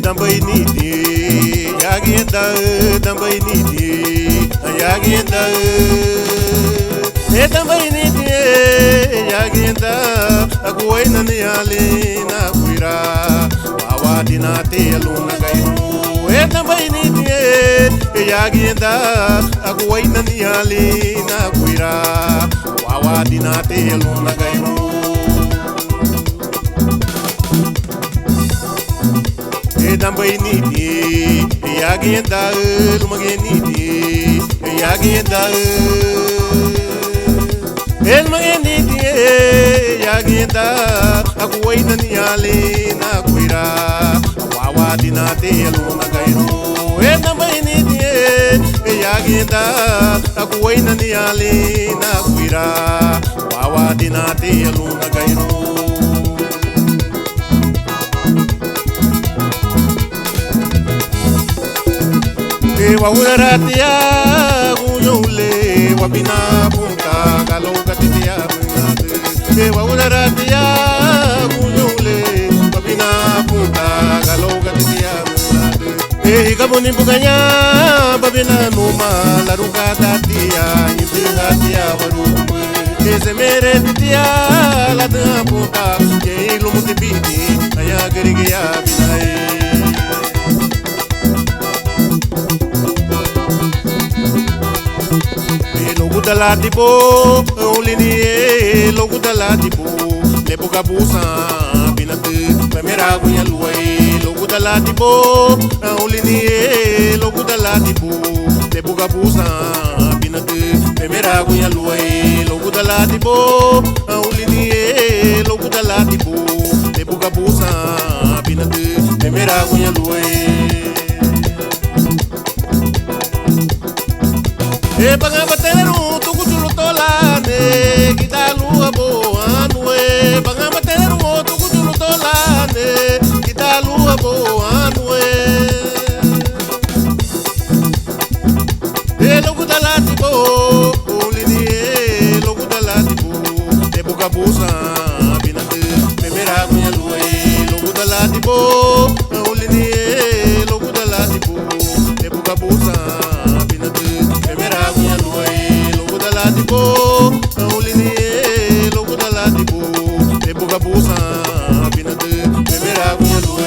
Também nidi, yaginda, também nidi, yaginda. Também nidi, yaginda, aguai na niali na kuira, awadi na telu na gayu. Também nidi, yaginda, aguai na niali na kuira, awadi na telu na gayu. Também nidi, yaginda, lumage nidi, yaginda. Lumage nidi, yaginda, aguai na niali na kuira, awadi na telu na gairo. Também nidi, yaginda, aguai na niali na kuira, awadi na telu na gairo. Wawuratia gunyule wabina punta galoga titia mnade. Wawuratia gunyule wabina punta galoga titia mnade. Kaboni buganya babina numa laruga tatia yinda tia warumu. Zemere titia la punta ye lumuti biti aya gerige ya binai. Logo da latibo, olini logo da latibo, lebo gabusa, binatu, primeira aguinha luai. Logo da latibo, olini logo da latibo, lebo gabusa, binatu, primeira aguinha luai. Logo da latibo, olini logo da latibo, lebo gabusa, binatu, primeira aguinha luai. Banga bateru tuku chulu tola ne kita lua boa nue. Banga bateru tuku chulu tola ne kita lua boa nue. Logo da latibo, olini logo da latibo, lebo gabusa, binatu, primeira aguinha luai. Logo da latibo, olini logo da latibo, lebo gabusa, binatu, primeira aguinha luai. Logo da latibo, olini logo da latibo, lebo gabusa, binatu, primeira aguinha luai.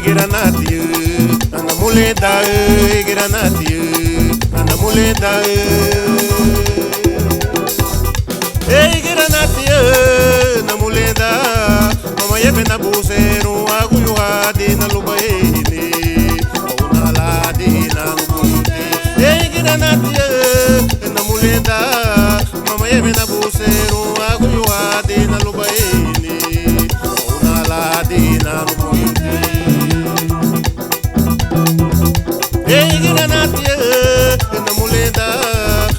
Granati, anda muleta, granati, anda muleta. Granati, anda muleta. Mama ye bena buseru, aguyuadi na lubaini, ona ladi na lubaini. Granati, anda muleta. Mama ye bena buseru, aguyuadi na lubaini, ona ladi na lubaini. Granati, na muleta,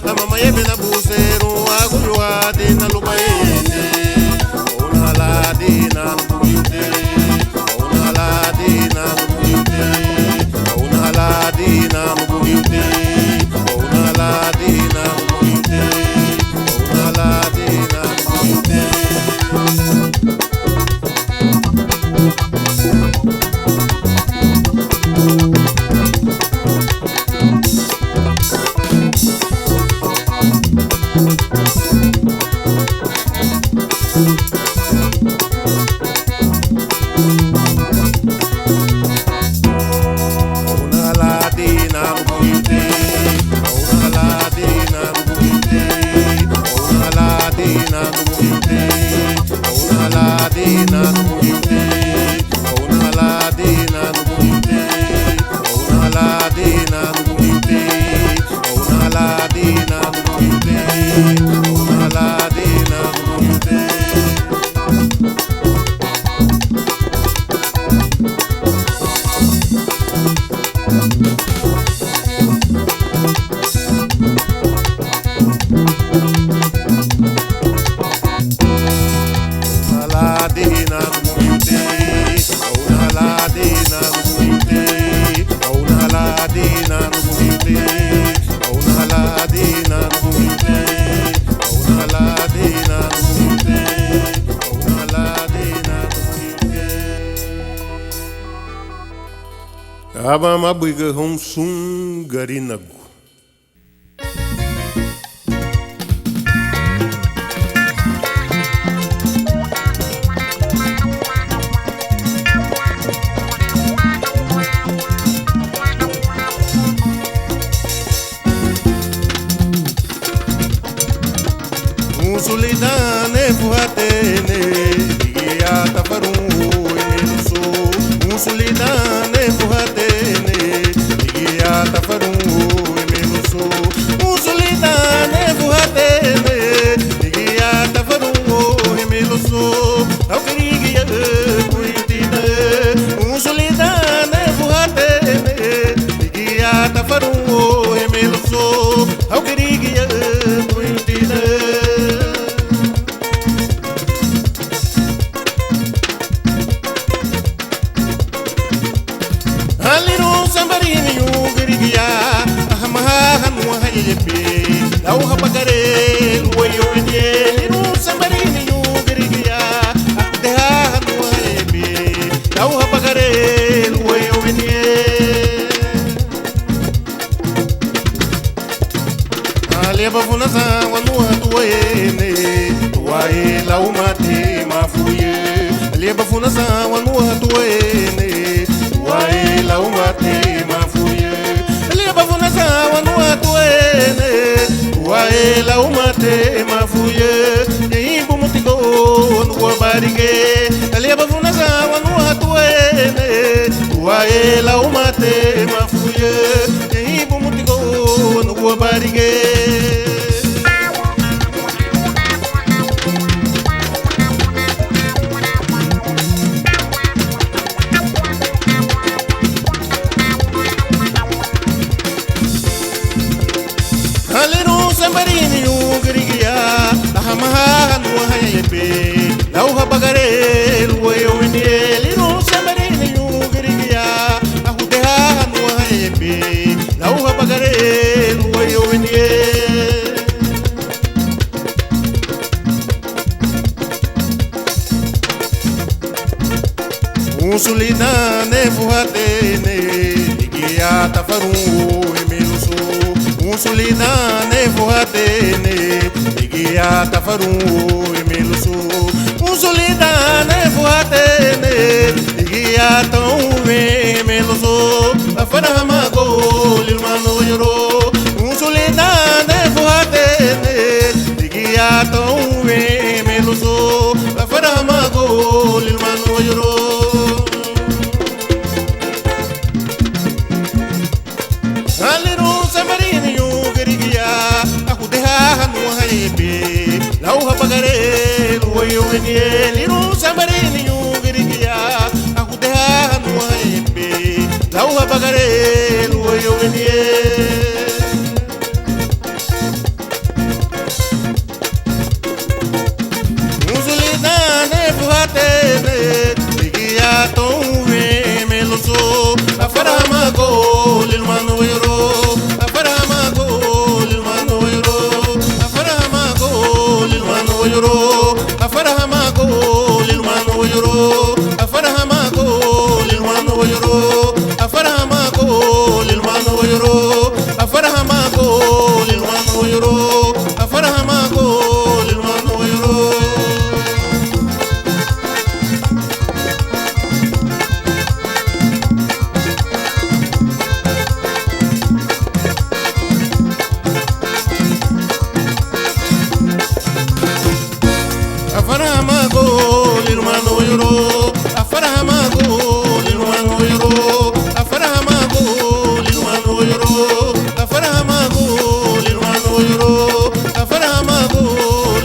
a mama ye bena buseru, aguyuadi na lubaini, ona ladi na lubaini, ona ladi na lubaini, ona ladi na lubaini, ona ladi na lubaini, ona ladi na lubaini. Una ladina, Baba mabuiga hom sum garinagu. Solidane fuatene digia tafarum emeluso Solidane fuatene digia tafarum emeluso Solidane fuatene digia tafarum emeluso au queria cuidina Solidane fuatene digia tafarum emeluso au queria cuidina Aliru sambarini yugiriya ahmahan wahayepe law habagare wayo enye liru sambarini yugiriya ahdahan wahayepe law habagare wayo enye aleba funasa wanu hatuene wae law mate mafuye aleba funasa wanu hatuene Wai lau mate mafuye Liba funasa wanu atuene Wai lau mate mafuye Yimbu mutigo wanu wabarige Liba funasa wanu atuene Wai lau mate mafuye Yimbu mutigo wanu wabarige Aliru sambarini yugiriya ahmahan wahayepe law habagare wayo enye liru sambarini yugiriya ahdahan wahayepe law habagare wayo enye Solidane fuatene digia tafarum emeluso Solidane fuatene digia tafarum emeluso Solidane fuatene digia tafarum emeluso afaramago lilmano yoro Solidane fuatene digia tafarum emeluso afaramago lilmano yoro Aliru sambarini yugiriya ahdahan wahayepe law habagare wayo enye liru sambarini yugiriya ahdahan wahayepe law habagare wayo enye Solidane fuatene digia tafarum emeluso afaramago lilmano yoro afaramago lilmano yoro afaramago lilmano yoro afaramago lilmano yoro afaramago lilmano yoro afaramago lilmano yoro afaramago lilmano yoro afaramago lilmano yoro Afaramago lilmano yoro afaramago lilmano yoro afaramago lilmano yoro afaramago lilmano yoro afaramago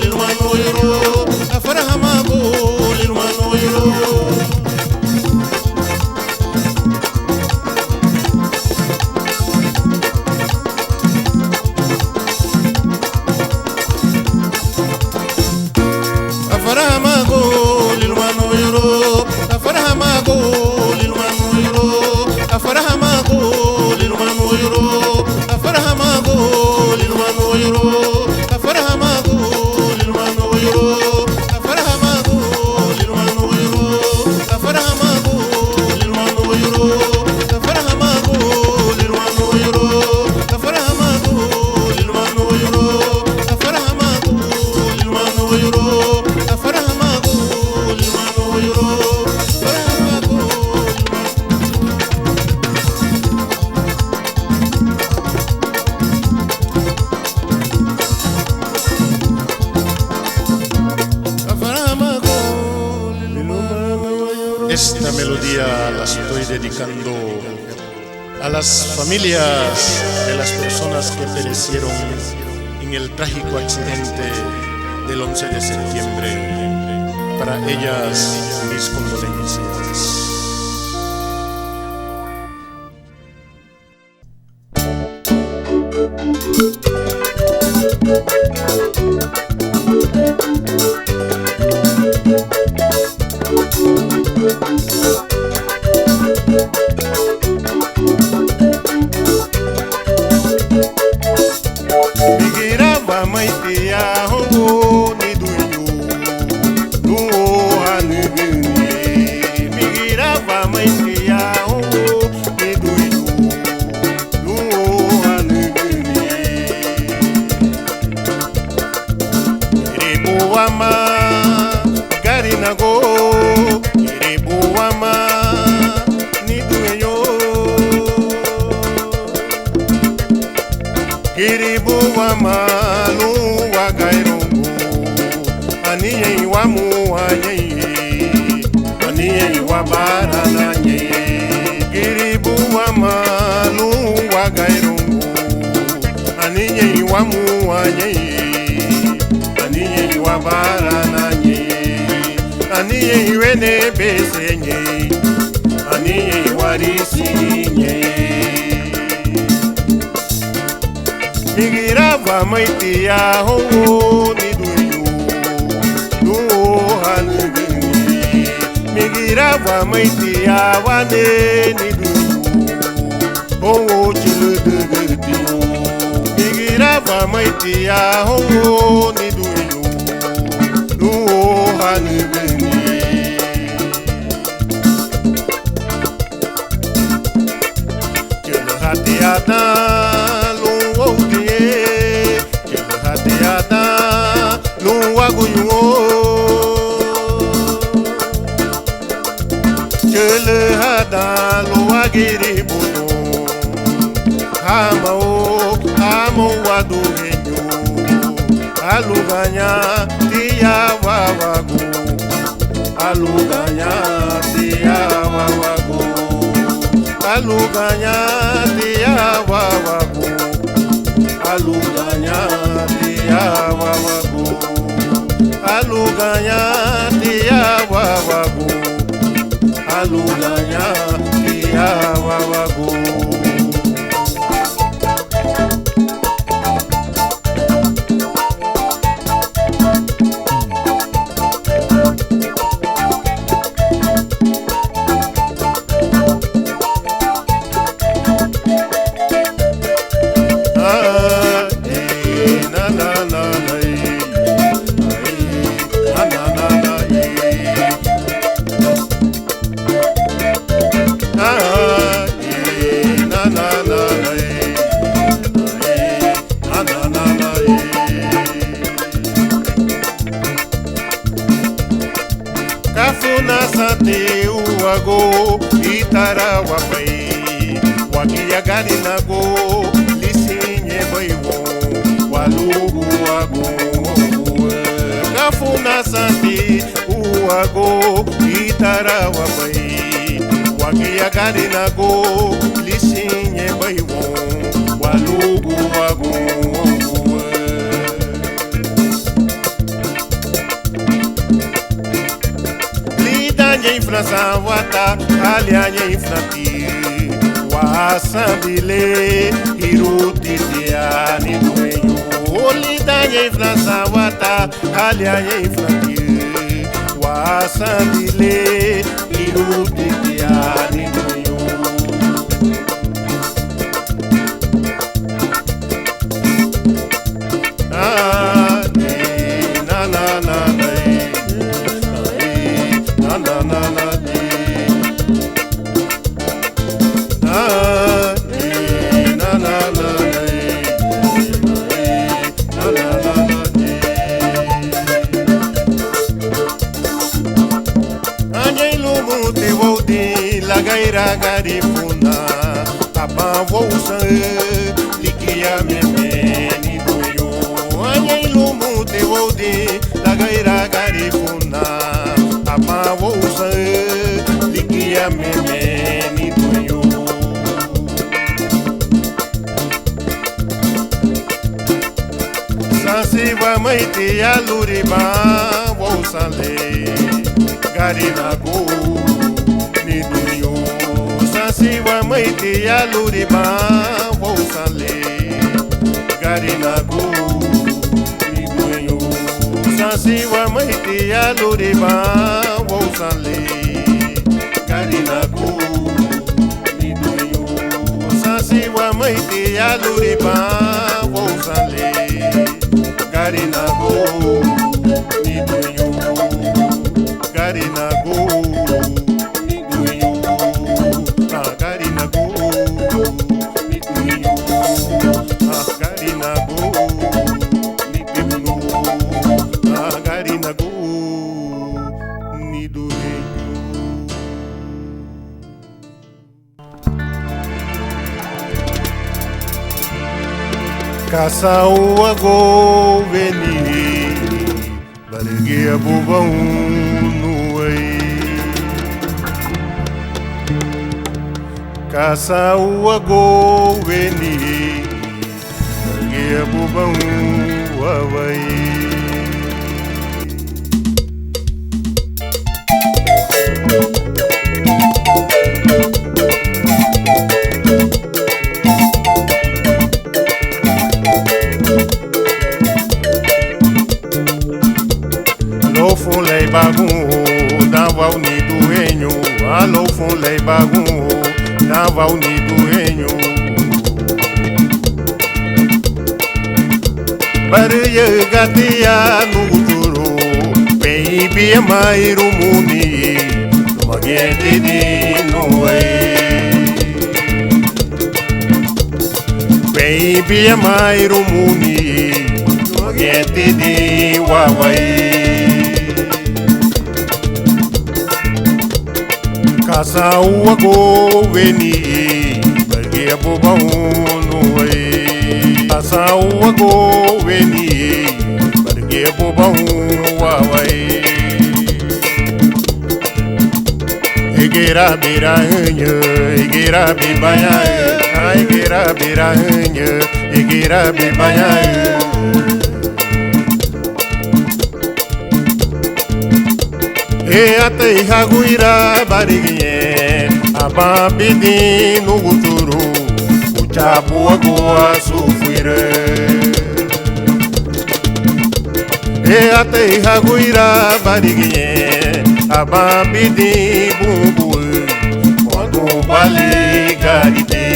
lilmano yoro afaramago lilmano yoro Afaramago lilmano yoro afaramago lilmano yoro afaramago lilmano yoro afaramago lilmano yoro afaramago lilmano yoro afaramago lilmano yoro afaramago lilmano yoro afaramago melodía la estoy dedicando a las familias de las personas que perecieron en el trágico accidente del 11 de septiembre. Para ellas, mis condolencias. Migirava maitea hongo ni duyu luo hanuguni. Migirava maitea hongo ni duyu luo hanuguni. Iribu ama garinago, iribu ama ni duyo. Iribu wa malu wa gairongo, aniye wa muaye, aniye wa barananye. Iribu wa malu wa gairongo, aniye wa muaye, aniye wa barananye. Aniye wene besenye, aniye warisinye. Migirava maitea hongo ni duyu luo hanuguni. Migirava maitea wane ni duyu hongo chiludugutiyo. Migirava maitea hongo ni duyu luo hanuguni. Chilhatiata Giri buno hamao hamo waduhenyo aluganya tia wawago aluganya tia wawago aluganya tia wawago aluganya tia wawago aluganya tia wawago aluganya tia wawago. Kafuna sate uago itara wapai wakia gari nago lisinye baiwo walugu wago. Kafuna sate uago itara wapai wakia gari nago lisinye baiwo walugu wago. Inflação wata alianya inflati wasambile iruti tiani duenyo olidanya inflação wata alianya inflati wasambile iruti tiani duenyo. Gaira garifuna apa vousa likia memeni doyo anya ilumu te wodi la gaira garifuna apa vousa likia Sasiva maite aluriba Wosale Garinago Niduyo Sasiva maite aluriba Wosale Garinago Niduyo Sasiva maite aluriba Wosale Garinago Niduyo Sasiva maite aluriba Wosale Garinago Niduyo Garinago Niduyo Garinago Niduyo Garinago Niduyo Garinago Niduyo Caçaua goveni Barguia bubão no ei Caçaua goveni Barguia bubão uai Lei bagun dava unido enho alô lei bagun dava unido enho Baria gatia no turo baby mairu muni magete de noe baby mairu muni magete de wawai Caçaua goveni Barguia bubão no ei Caçaua goveni Barguia bubão uai Igueira biranha Igueira bibanha Igueira biranha Igueira bibanha E até Haguira bariguinhe Ababidi no guturu O chabu agua sufire E até Haguira bariguinhe Ababidi bumbu Quando bali garide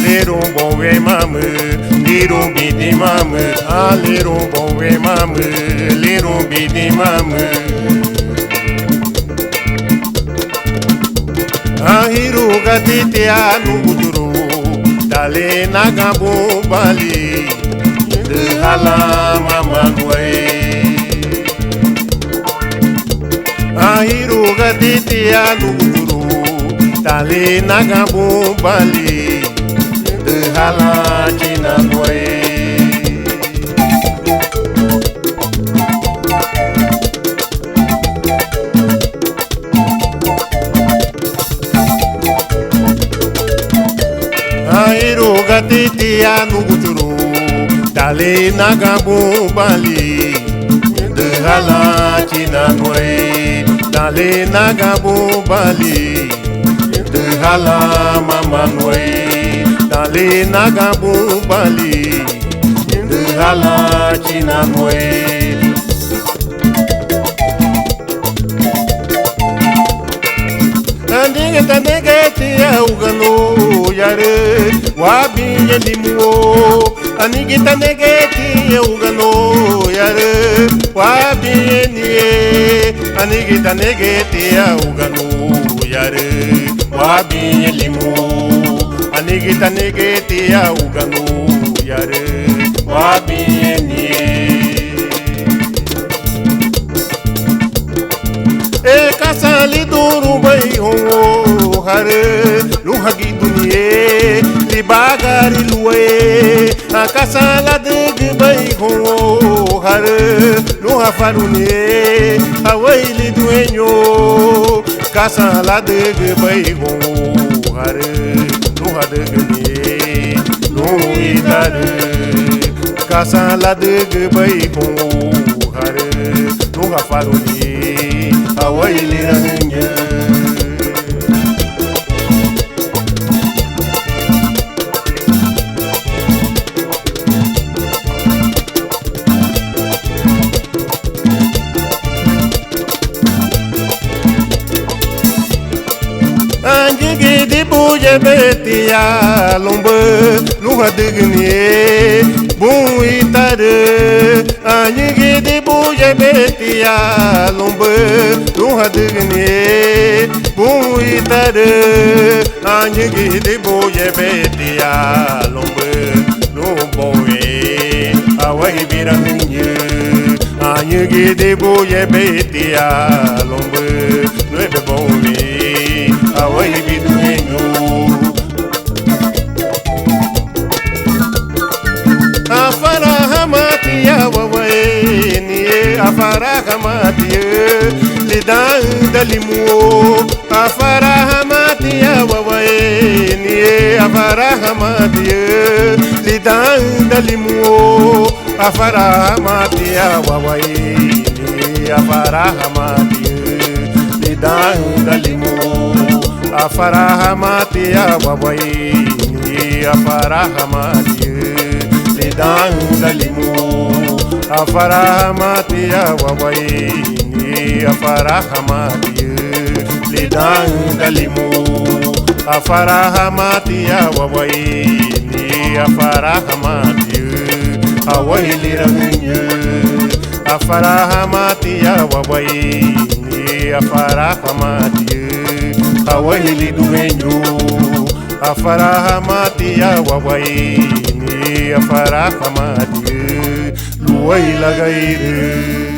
Lerum bom e mame Lirum bidi mame, a lirum boe mame, lirum bidi mame. A hiru gatite anu guduru, dale nagabu bali, de hala mamanwe. A hiru gatite anu guduru, dale nagabu bali. Hala china noe Airu gatiti anu guturu Dale nagabu bali De hala china noe Dale nagabu bali De hala mama noe Dale nagabu bali De hala china noe Anigeta negeti ugano yare Wabinye limuo Anigeta negeti ugano yare Wabinye nie Anigeta negeti ugano yare Wabinye limuo Anigita negeti ya ugano yare wabieni E kasali duru bai ho hare luhagi dunie libagari luwe A kasala deg bai ho hare luhafarunie Hawaili duenyo Kasala deg bai ho hare Nuha de gani tare Casa la de bai bom hare no gafaroni awai liranya Anjige di buja betia lombe luha dignie bum itare Anjige di buja betia lombe luha dignie bum itare Anjige di buja betia lombe lumboe awai birannye Anjige di buja betia lombe nueve boe awai biduenyo afara hamati awai ni afara hamati lidan dalimu afara hamati awai ni afara hamati lidan dalimu afara hamati awai ni afara hamati lidan dalimu Afarahamati awawaini Afarahamati lidan dalimu Afarahamati awawaini Afarahamati lidan dalimu Afarahamati awawaini Afarahamati awaili rannya Afarahamati awawaini Afarahamati awahili duenyo afarahamati awawaini afarahamati luwaila gaire